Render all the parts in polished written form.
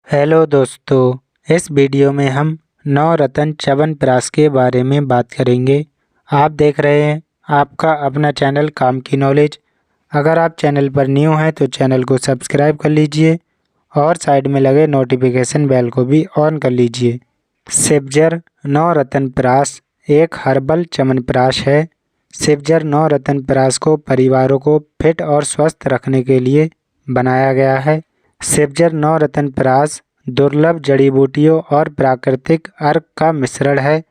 Hello दोस्तों, इस video में हम नवरत्न च्यवनप्राश के बारे में बात करेंगे। आप देख रहे हैं आपका अपना चैनल काम की नॉलेज। अगर आप चैनल पर न्यू हैं तो चैनल को सब्सक्राइब कर लीजिए और साइड में लगे नोटिफिकेशन बेल को भी ऑन कर लीजिए। सिबजर नवरत्न प्राश एक हर्बल च्यवनप्राश है। सिबजर नवरत्न प्राश को परिवारों को फिट और स्वस्थ रखने के लिए बनाया गया है। सिबजर नवरत्न प्राश दुर्लभ जड़ी बूटियों और प्राकृतिक अर्क का मिश्रण है।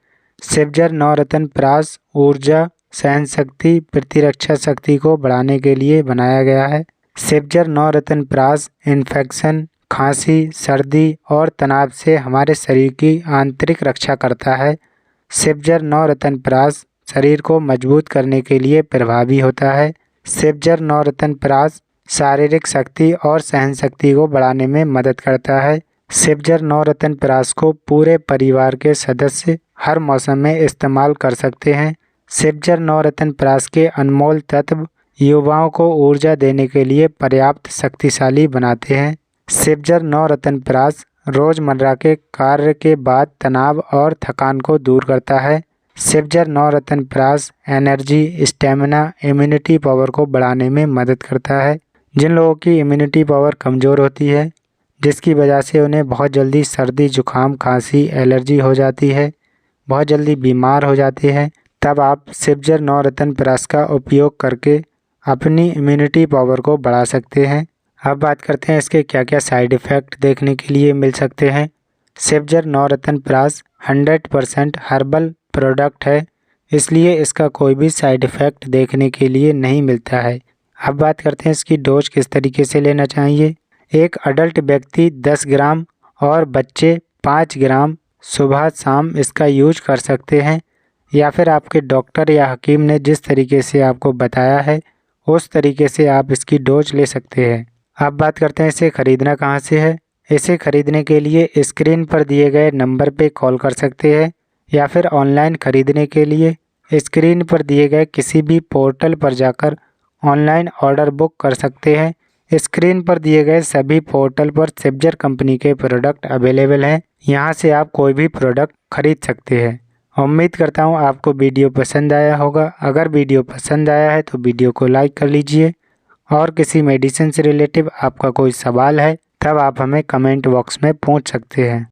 सिबजर नवरत्न प्राश ऊर्जा, सहन शक्ति, प्रतिरक्षा शक्ति को बढ़ाने के लिए बनाया गया है। सिबजर नवरत्न प्राश इन्फेक्शन, खांसी, सर्दी और तनाव से हमारे शरीर की आंतरिक रक्षा करता है। सिबजर नवरत्न प्राश शरीर को मजबूत करने के लिए प्रभावी होता है। सिबजर नवरत्न प्राश शारीरिक शक्ति और सहन शक्ति को बढ़ाने में मदद करता है। सिबजर नवरत्न प्राश को पूरे परिवार के सदस्य हर मौसम में इस्तेमाल कर सकते हैं। सिबजर नवरत्न प्राश के अनमोल तत्व युवाओं को ऊर्जा देने के लिए पर्याप्त शक्तिशाली बनाते हैं। सिबजर नवरत्न प्राश रोजमर्रा के कार्य के बाद तनाव और थकान को दूर करता है। सिबजर नवरत्न प्राश एनर्जी, स्टेमिना, इम्यूनिटी पावर को बढ़ाने में मदद करता है। जिन लोगों की इम्यूनिटी पावर कमज़ोर होती है, जिसकी वजह से उन्हें बहुत जल्दी सर्दी, जुकाम, खांसी, एलर्जी हो जाती है, बहुत जल्दी बीमार हो जाते हैं, तब आप सिबजर नवरत्न प्राश का उपयोग करके अपनी इम्यूनिटी पावर को बढ़ा सकते हैं। अब बात करते हैं इसके क्या क्या साइड इफ़ेक्ट देखने के लिए मिल सकते हैं। सिबजर नवरत्न प्राश 100% हर्बल प्रोडक्ट है, इसलिए इसका कोई भी साइड इफ़ेक्ट देखने के लिए नहीं मिलता है। अब बात करते हैं इसकी डोज किस तरीके से लेना चाहिए। एक अडल्ट व्यक्ति 10 ग्राम और बच्चे 5 ग्राम सुबह शाम इसका यूज कर सकते हैं, या फिर आपके डॉक्टर या हकीम ने जिस तरीके से आपको बताया है उस तरीके से आप इसकी डोज ले सकते हैं। अब बात करते हैं इसे ख़रीदना कहाँ से है। इसे ख़रीदने के लिए स्क्रीन पर दिए गए नंबर पर कॉल कर सकते हैं, या फिर ऑनलाइन ख़रीदने के लिए स्क्रीन पर दिए गए किसी भी पोर्टल पर जाकर ऑनलाइन ऑर्डर बुक कर सकते हैं। स्क्रीन पर दिए गए सभी पोर्टल पर सिबजर कंपनी के प्रोडक्ट अवेलेबल हैं, यहां से आप कोई भी प्रोडक्ट खरीद सकते हैं। उम्मीद करता हूं आपको वीडियो पसंद आया होगा। अगर वीडियो पसंद आया है तो वीडियो को लाइक कर लीजिए, और किसी मेडिसिन से रिलेटिव आपका कोई सवाल है तब आप हमें कमेंट बॉक्स में पूछ सकते हैं।